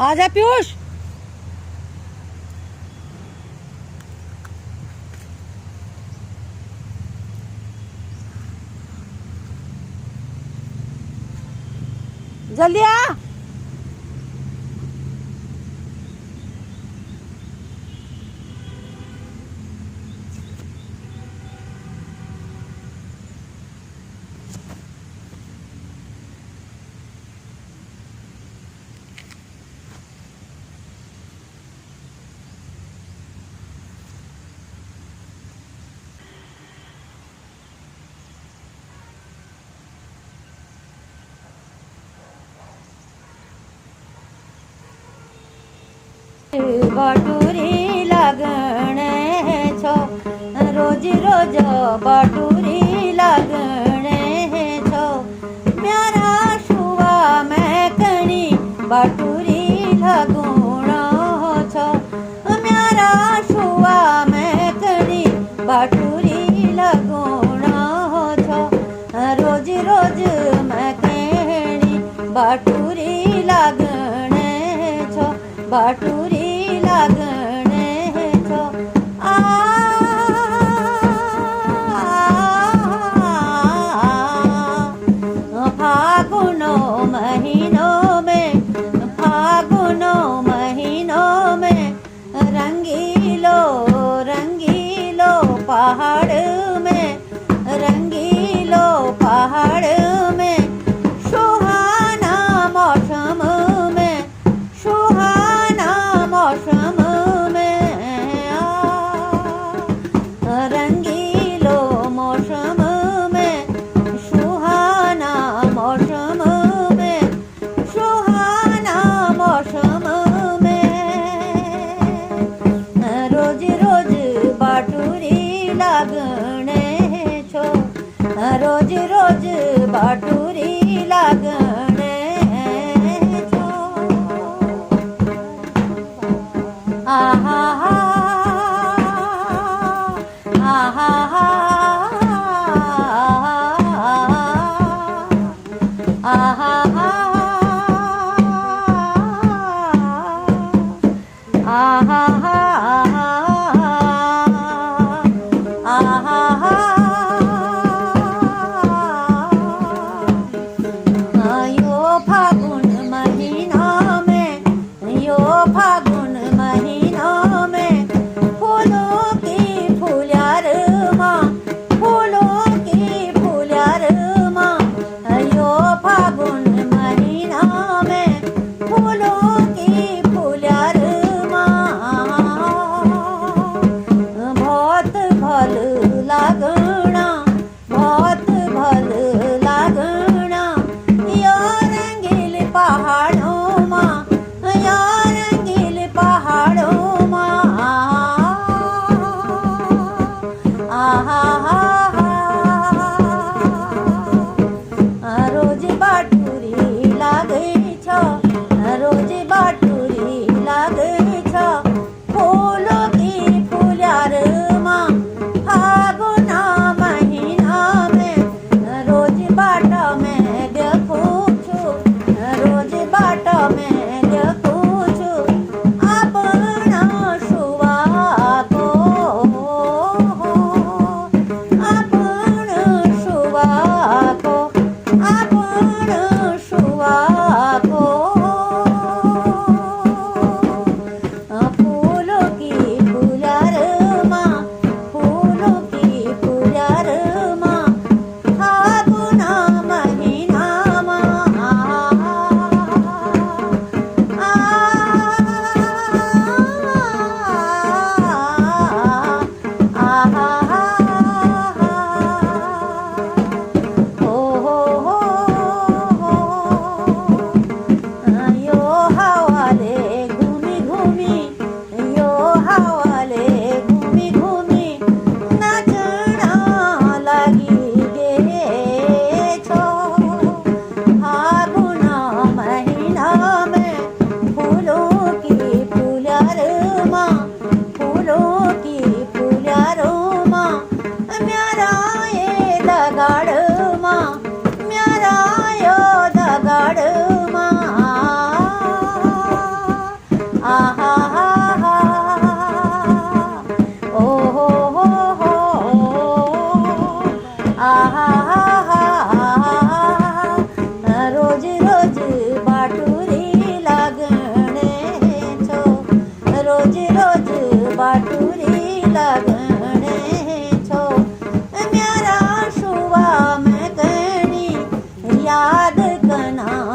आजा पीयूष। जल्दी आ। बटूरी लगन छो रोज रोज बटूरी लगन छो म्यारा शुआ मैं कणी बटूरी लगुण छो म्यारा शुआ मैं कणी बटूरी लगुण छो रोज रोज मैं कणी बटूरी लगन छो बटूरी लगन छो फागुनो महीनों में रंगीलो रंगीलो पहाड़ में रंगीलो पहाड़ में सुहाना मौसम में सुहाना मौसम में रंगीलो मौसम में सुहाना मौसम में सुहाना मौसम में रोज रोज बटूरी लगन छो रोज रोज बटूरी लगन छो आहा हा आहा हा आहा हा आहा हा आहा हा यो फागुन महीना में यो फागुन महीना में फूलों की फूल्यार माँ फूलों की फूल्यार माँ यो फागुन महीना में फूलों की फूल्यार माँ बहुत भल लागना बहुत भल लागना यो रंगील पहाड़ों माँ यो रंगील पहाड़ों माँ आहा रोज बटूरी लागे छो रोज बटूरी लागे छो फूलों की फूल्यार माँ फागुना महीना में रोज बाट में देखूं छू रोज बाट में देखूं छू अपना शुआ को अपना शुआ को अपना યાદ કના